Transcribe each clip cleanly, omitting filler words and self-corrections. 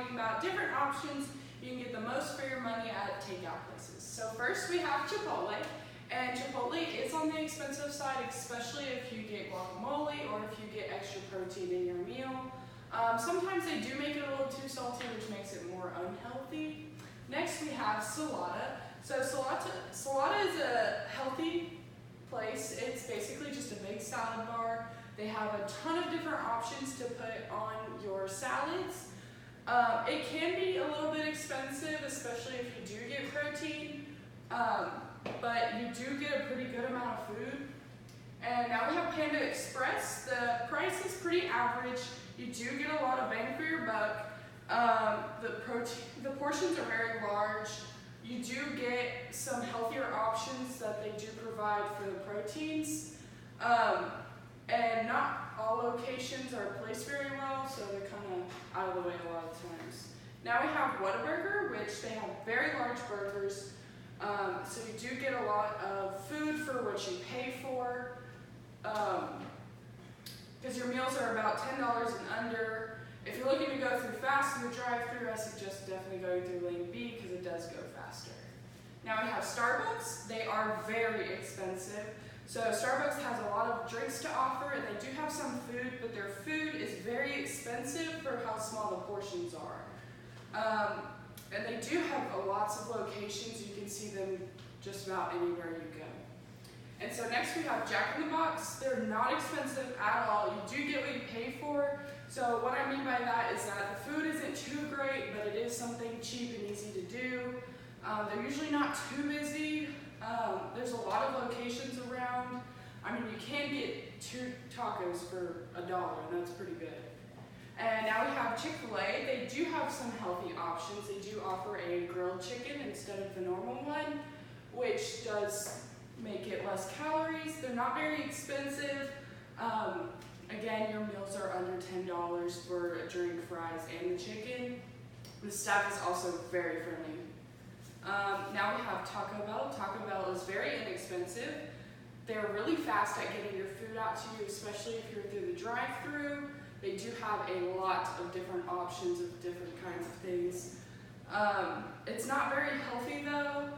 talking about different options you can get the most for your money at takeout places. So first we have Chipotle, and Chipotle is on the expensive side, especially if you get guacamole or if you get extra protein in your meal. Sometimes they do make it a little too salty, which makes it more unhealthy. Next we have Salata. So Salata is a healthy place. It's basically just a big salad bar. They have a ton of different options to put on your salads. It can be a little bit expensive, especially if you do get protein, but you do get a pretty good amount of food. And now we have Panda Express. The price is pretty average. You do get a lot of bang for your buck. The portions are very large. You do get some healthier options that they do provide for the proteins. And not all locations are placed very well, so they're kind of out of the way a lot of times. Now we have Whataburger, which they have very large burgers. So you do get a lot of food for what you pay for. Because your meals are about $10 and under. If you're looking to go through fast through the drive-thru, I suggest definitely going through lane B because it does go faster. Now we have Starbucks. They are very expensive. So Starbucks has a lot of drinks to offer, and they do have some food, but their food is very expensive for how small the portions are. And they do have lots of locations. You can see them just about anywhere you go. And so next we have Jack in the Box. They're not expensive at all. You do get what you pay for. So what I mean by that is that the food isn't too great, but it is something cheap and easy to do. They're usually not too busy. There's a lot of locations around. I mean, you can get 2 tacos for $1, and that's pretty good. And now we have Chick-fil-A. They do have some healthy options. They do offer a grilled chicken instead of the normal one, which does make it less calories. They're not very expensive. Again, your meals are under $10 for a drink, fries, and the chicken. The staff is also very friendly. Now we have Taco Bell. Taco Bell is very inexpensive. They're really fast at getting your food out to you, especially if you're through the drive-thru. They do have a lot of different options of different kinds of things. It's not very healthy though.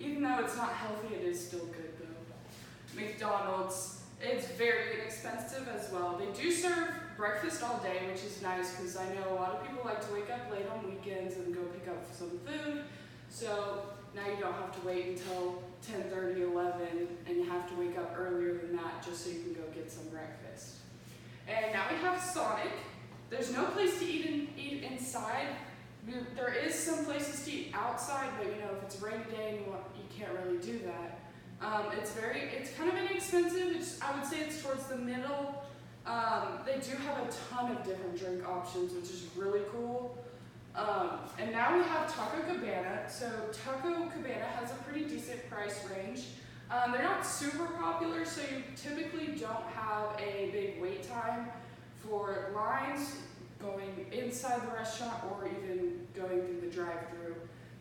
Even though it's not healthy, it is still good though. McDonald's, it's very inexpensive as well. They do serve breakfast all day, which is nice because I know a lot of people like to wake up late on weekends and go pick up some food. So now you don't have to wait until 10:30, 11, and you have to wake up earlier than that just so you can go get some breakfast. And now we have Sonic. There's no place to eat inside. There is some places to eat outside, but you know, if it's a rainy day and you can't really do that. It's kind of inexpensive. I would say it's towards the middle. They do have a ton of different drink options, which is really cool. And now we have Taco Cabana. So Taco Cabana has a pretty decent price range. They're not super popular, so you typically don't have a big wait time for lines going inside the restaurant or even going through the drive-thru.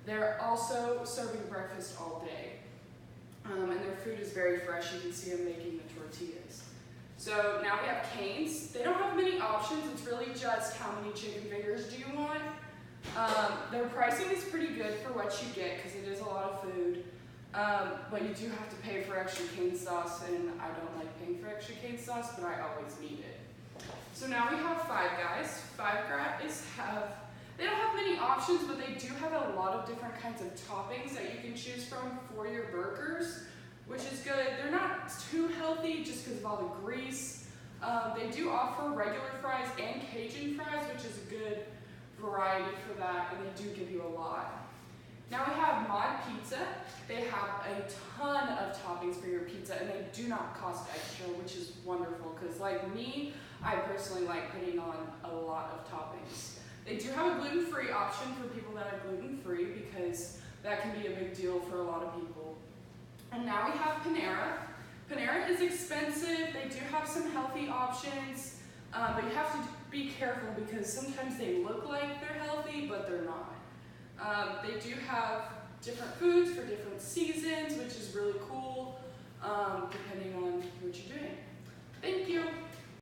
They're also serving breakfast all day. And their food is very fresh. You can see them making the tortillas. So now we have Cane's. They don't have many options. It's really just how many chicken fingers do you want. Their pricing is pretty good for what you get because it is a lot of food. But you do have to pay for extra cane sauce, and I don't like paying for extra cane sauce, but I always need it. So now we have Five Guys. Five Guys they don't have many options, but they do have a lot of different kinds of toppings that you can choose from for your burgers, which is good. They're not too healthy just because of all the grease. They do offer regular fries and Cajun fries, which is a good variety for that, and they do give you a lot. Now we have Mod Pizza. They have a ton of toppings for your pizza, and they do not cost extra, which is wonderful, because like me, I personally like putting on a lot of toppings. They do have a gluten-free option for people that are gluten-free, because that can be a big deal for a lot of people. And now we have Panera. Panera is expensive. They do have some healthy options, but you have to be careful because sometimes they look like they're healthy, but they're not. They do have different foods for different seasons, which is really cool, depending on what you're doing. Thank you.